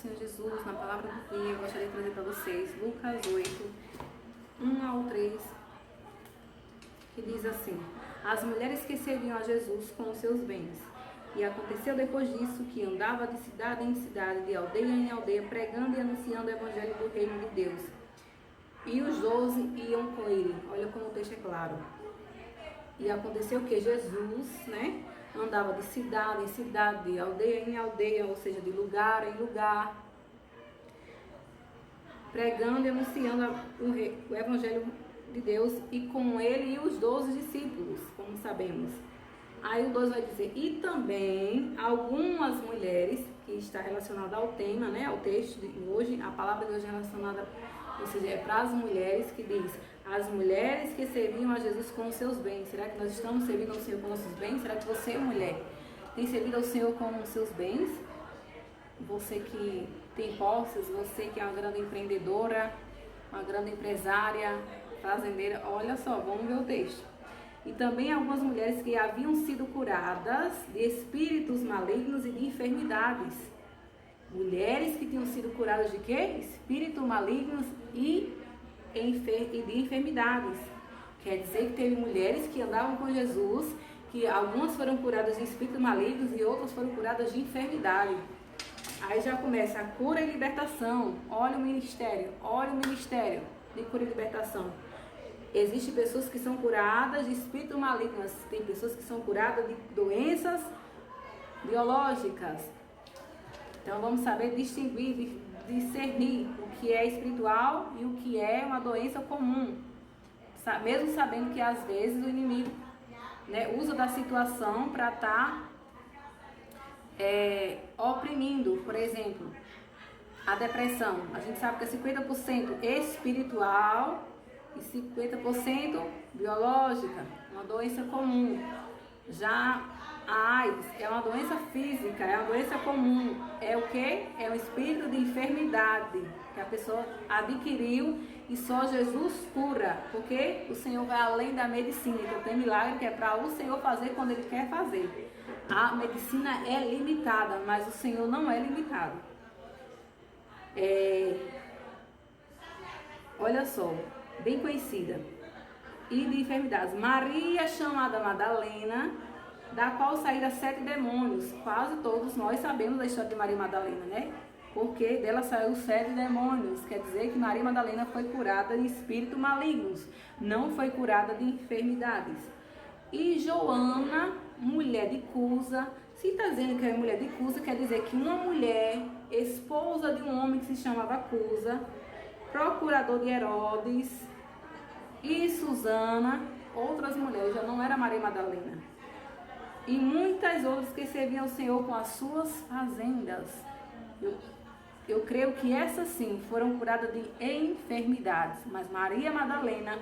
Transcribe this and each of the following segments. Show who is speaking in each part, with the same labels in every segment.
Speaker 1: Senhor Jesus, na palavra do dia, eu gostaria de trazer para vocês Lucas 8, 1 ao 3, que diz assim: as mulheres que serviam a Jesus com os seus bens. E aconteceu depois disso que andava de cidade em cidade, de aldeia em aldeia, pregando e anunciando o evangelho do reino de Deus. E os 12 iam com ele. Olha como o texto é claro. E aconteceu que Jesus, andava de cidade em cidade, de aldeia em aldeia, ou seja, de lugar em lugar, pregando e anunciando o evangelho de Deus, e com ele e os 12 discípulos, como sabemos. Aí o 2 vai dizer: e também algumas mulheres, que está relacionada ao tema, ao texto de hoje, a palavra de hoje é relacionada, ou seja, é para as mulheres, que diz: as mulheres que serviam a Jesus com os seus bens. Será que nós estamos servindo ao Senhor com os nossos bens? Será que você, mulher, tem servido ao Senhor com os seus bens? Você que tem posses, você que é uma grande empreendedora, uma grande empresária, fazendeira, olha só, vamos ver o texto. E também algumas mulheres que haviam sido curadas de espíritos malignos e de enfermidades. Mulheres que tinham sido curadas de quê? Espíritos malignos e de enfermidades. Quer dizer que teve mulheres que andavam com Jesus, que algumas foram curadas de espíritos malignos e outras foram curadas de enfermidade. Aí já começa a cura e libertação. Olha o ministério de cura e libertação. Existem pessoas que são curadas de espíritos malignos, tem pessoas que são curadas de doenças biológicas. Então vamos saber distinguir, discernir o que é espiritual e o que é uma doença comum. Mesmo sabendo que às vezes o inimigo usa da situação para estar oprimindo. Por exemplo, a depressão. A gente sabe que é 50% espiritual e 50% biológica, uma doença comum. Já a AIDS é uma doença física, é uma doença comum. É o que? É um espírito de enfermidade que a pessoa adquiriu e só Jesus cura, porque o Senhor vai além da medicina, que tem milagre que é para o Senhor fazer quando Ele quer fazer. A medicina é limitada, mas o Senhor não é limitado. Olha só, bem conhecida, e de enfermidades. Maria, chamada Madalena, da qual saíram 7 demônios. Quase todos nós sabemos a história de Maria Madalena, Porque dela saiu 7 demônios. Quer dizer que Maria Madalena foi curada de espíritos malignos, não foi curada de enfermidades. E Joana, mulher de Cusa. Se está dizendo que é mulher de Cusa, quer dizer que uma mulher, esposa de um homem que se chamava Cusa, procurador de Herodes, e Susana, outras mulheres, já não era Maria Madalena. E muitas outras que serviam ao Senhor com as suas fazendas. Eu creio que essas sim foram curadas de enfermidades, mas Maria Madalena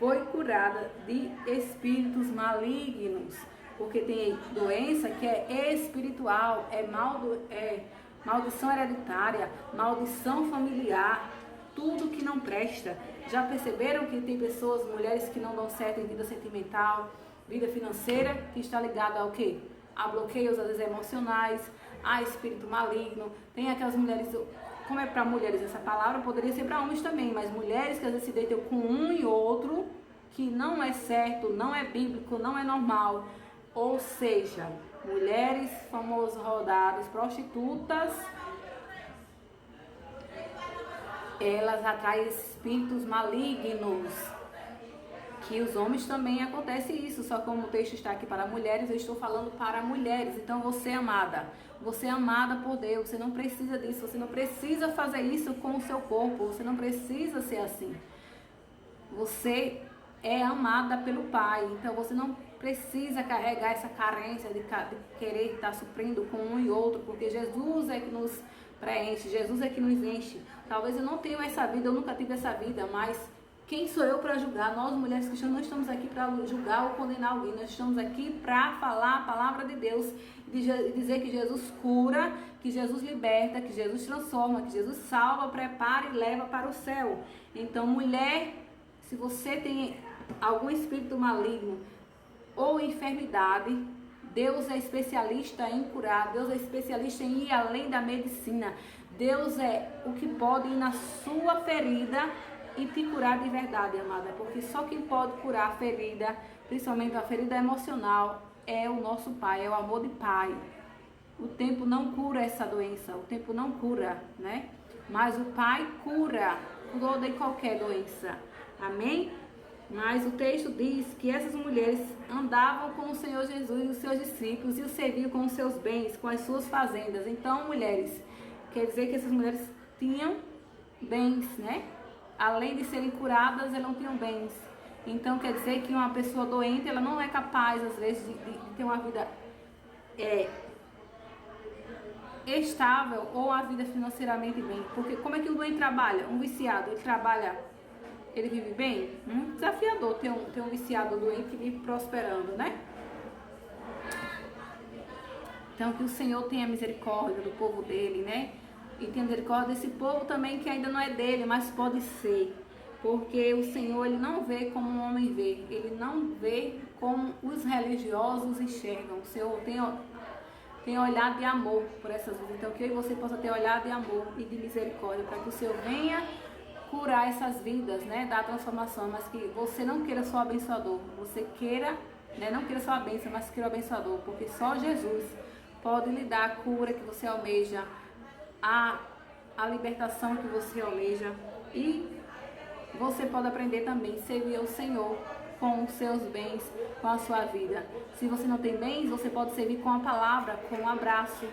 Speaker 1: foi curada de espíritos malignos, porque tem doença que é espiritual, é maldição hereditária, maldição familiar, tudo que não presta. Já perceberam que tem pessoas, mulheres que não dão certo em vida sentimental, vida financeira, que está ligada ao quê? A bloqueios, às vezes emocionais, a espírito maligno. Tem aquelas mulheres, como é para mulheres essa palavra, poderia ser para homens também, mas mulheres que às vezes se deitam com um e outro, que não é certo, não é bíblico, não é normal. Ou seja, mulheres famosas, rodadas, prostitutas, elas atraem espíritos malignos, que os homens também acontece isso, só como o texto está aqui para mulheres, eu estou falando para mulheres. Então você é amada por Deus, você não precisa disso, você não precisa fazer isso com o seu corpo, você não precisa ser assim. Você é amada pelo Pai, então você não precisa carregar essa carência de querer estar suprindo com um e outro, porque Jesus é que nos preenche, Jesus é que nos enche. Talvez eu não tenha essa vida, eu nunca tive essa vida, mas quem sou eu para julgar? Nós, mulheres cristãs, não estamos aqui para julgar ou condenar alguém. Nós estamos aqui para falar a palavra de Deus e dizer que Jesus cura, que Jesus liberta, que Jesus transforma, que Jesus salva, prepara e leva para o céu. Então, mulher, se você tem algum espírito maligno ou enfermidade, Deus é especialista em curar, Deus é especialista em ir além da medicina. Deus é o que pode ir na sua ferida e te curar de verdade, amada, porque só quem pode curar a ferida, principalmente a ferida emocional, é o nosso Pai, é o amor de Pai. O tempo não cura essa doença, o tempo não cura, né? Mas o Pai cura toda e qualquer doença, amém? Mas o texto diz que essas mulheres andavam com o Senhor Jesus e os seus discípulos e o serviam com os seus bens, com as suas fazendas. Então, mulheres, quer dizer que essas mulheres tinham bens, né? Além de serem curadas, elas não tinham bens. Então, quer dizer que uma pessoa doente, ela não é capaz, às vezes, de ter uma vida estável ou a vida financeiramente bem. Porque como é que um doente trabalha? Um viciado, ele trabalha, ele vive bem? Muito desafiador ter um viciado doente que vive prosperando, né? Então, que o Senhor tenha misericórdia do povo dele, né? E tenha misericórdia desse povo também que ainda não é dele, mas pode ser. Porque o Senhor, ele não vê como um homem vê. Ele não vê como os religiosos enxergam. O Senhor tem olhado de amor por essas vidas. Então, que eu e você possa ter olhado de amor e de misericórdia, para que o Senhor venha curar essas vidas, né? Dar transformação, mas que você não queira só abençoador. Você queira, né? Não queira só a bênção, mas queira o abençoador. Porque só Jesus pode lhe dar a cura que você almeja, a libertação que você almeja, e você pode aprender também a servir ao Senhor com os seus bens, com a sua vida. Se você não tem bens, você pode servir com a palavra, com um abraço.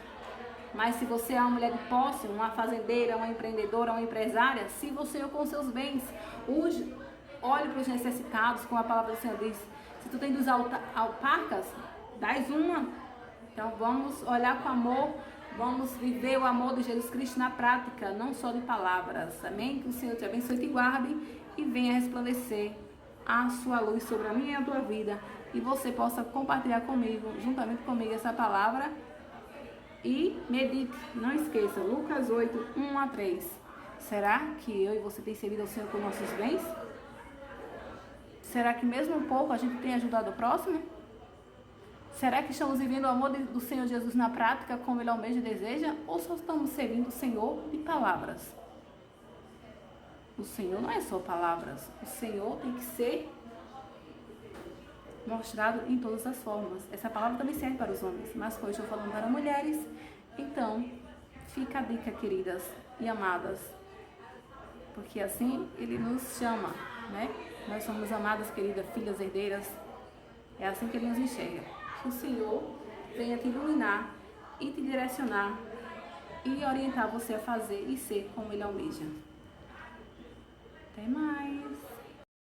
Speaker 1: Mas se você é uma mulher de posse, uma fazendeira, uma empreendedora, uma empresária, sirva o Senhor com os seus bens. Olhe para os necessitados, como a palavra do Senhor diz. Se tu tem 2 alpacas, dás uma. Então vamos olhar com amor. Vamos viver o amor de Jesus Cristo na prática, não só de palavras. Amém? Que o Senhor te abençoe e te guarde e venha resplandecer a sua luz sobre a minha e a tua vida. E você possa compartilhar comigo, juntamente comigo, essa palavra. E medite, não esqueça, Lucas 8, 1 a 3. Será que eu e você tem servido ao Senhor com nossos bens? Será que mesmo um pouco a gente tem ajudado o próximo? Será que estamos vivendo o amor do Senhor Jesus na prática, como Ele almeja e deseja? Ou só estamos servindo o Senhor de palavras? O Senhor não é só palavras. O Senhor tem que ser mostrado em todas as formas. Essa palavra também serve para os homens, mas hoje eu estou falando para mulheres. Então, fica a dica, queridas e amadas. Porque assim Ele nos chama, né? Nós somos amadas, queridas, filhas herdeiras. É assim que Ele nos enxerga. Que o Senhor venha te iluminar e te direcionar e orientar você a fazer e ser como Ele almeja. Até mais.